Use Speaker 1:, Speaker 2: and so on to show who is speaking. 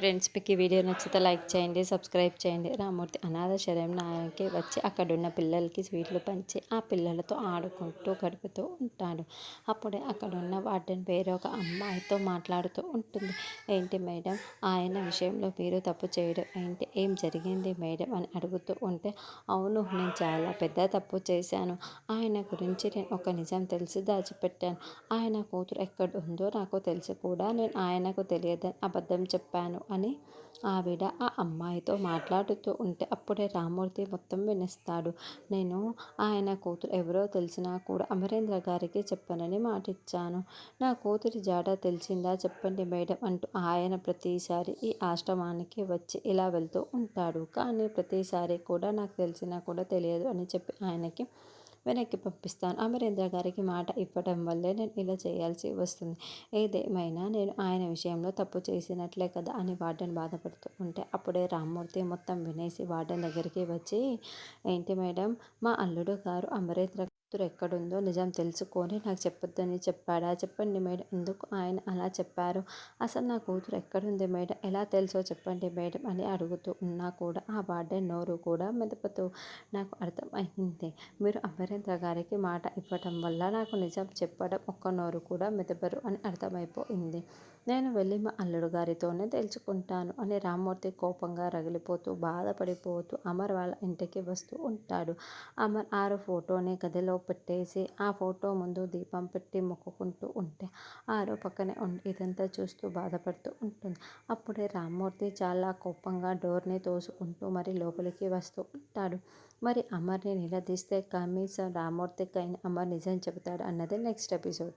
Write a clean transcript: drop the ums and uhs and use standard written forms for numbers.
Speaker 1: Friends, మీకు ఈ video నచ్చితే లైక్ చేయండి, సబ్స్క్రైబ్ చేయండి. రామూర్తి అనాథ శరణాలయానికి వచ్చి అక్కడున్న పిల్లలకి స్వీట్లు పంచి ఆ పిల్లలతో ఆడుకుంటూ గడుపుతూ ఉంటాడు. అప్పుడే అక్కడున్న వార్డెన్ పేరు ఒక అమ్మాయితో మాట్లాడుతూ ఉంటుంది. ఏంటి మేడం, ఆయన విషయంలో మీరు తప్పు చేయడం ఏంటి, ఏం జరిగింది మేడం అని అడుగుతూ ఉంటే, అవును నేను చాలా పెద్ద తప్పు చేశాను. ఆయన గురించి నేను ఒక నిజం తెలిసి దాచిపెట్టాను. ఆయన కూతురు ఎక్కడ ఉందో నాకు తెలిసి కూడా నేను ఆయనకు తెలియదని అబద్ధం చెప్పాను అని ఆవిడ ఆ అమ్మాయితో మాట్లాడుతూ ఉంటే అప్పుడే రామూర్తి మొత్తం వినిస్తాడు. నేను ఆయన కూతురు ఎవరో తెలిసినా కూడా అమరేంద్ర గారికి చెప్పనని మాటిచ్చాను. నా కూతురి జాడ తెలిసిందా చెప్పండి మేడం అంటూ ఆయన ప్రతిసారి ఈ ఆశ్రమానికి వచ్చి ఇలా వెళ్తూ ఉంటాడు. కానీ ప్రతిసారి కూడా నాకు తెలిసినా కూడా తెలియదు అని చెప్పి ఆయనకి వెనక్కి పంపిస్తాను. అమరేంద్ర గారికి మాట ఇవ్వడం వల్లే నేను ఇలా చేయాల్సి వస్తుంది. ఏదేమైనా నేను ఆయన విషయంలో తప్పు చేసినట్లే కదా అని వార్డెన్ బాధపడుతూ ఉంటే అప్పుడే రామ్మూర్తి మొత్తం వినేసి వార్డెన్ దగ్గరికి వచ్చి, ఏంటి మేడం, మా అల్లుడు గారు అమరేంద్ర కూతురు ఎక్కడుందో నిజం తెలుసుకొని నాకు చెప్పొద్దని చెప్పాడా, చెప్పండి మేడం, ఎందుకు ఆయన అలా చెప్పారు, అసలు నా కూతురు ఎక్కడుంది మేడం, ఎలా తెలుసో చెప్పండి మేడం అని అడుగుతూ ఉన్నా కూడా ఆ వార్డెన్ నోరు కూడా మెదపతూ, నాకు అర్థమైంది, మీరు అమరేంద్ర గారికి మాట ఇవ్వటం వల్ల నాకు నిజం చెప్పడం ఒక్క నోరు కూడా మెదపరు అని అర్థమైపోయింది. నేను వెళ్ళి మా అల్లుడు గారితోనే తెలుసుకుంటాను అని రామ్మూర్తి కోపంగా రగిలిపోతూ బాధపడిపోతూ అమర్ వాళ్ళ ఇంటికి వస్తూ ఉంటాడు. అమర్ ఆరు ఫోటోని గదిలో పెట్టేసి ఆ ఫోటో ముందు దీపం పెట్టి మొక్కుకుంటూ ఉంటే ఆరు పక్కనే ఉండి ఇదంతా చూస్తూ బాధపడుతూ ఉంటుంది. అప్పుడే రామ్మూర్తి చాలా కోపంగా డోర్ని తోసుకుంటూ మరి లోపలికి వస్తూ ఉంటాడు. మరి అమర్ని నిలదీస్తే కనీసం రామ్మూర్తికైనా అమర్ నిజం చెబుతాడు అన్నది నెక్స్ట్ ఎపిసోడ్.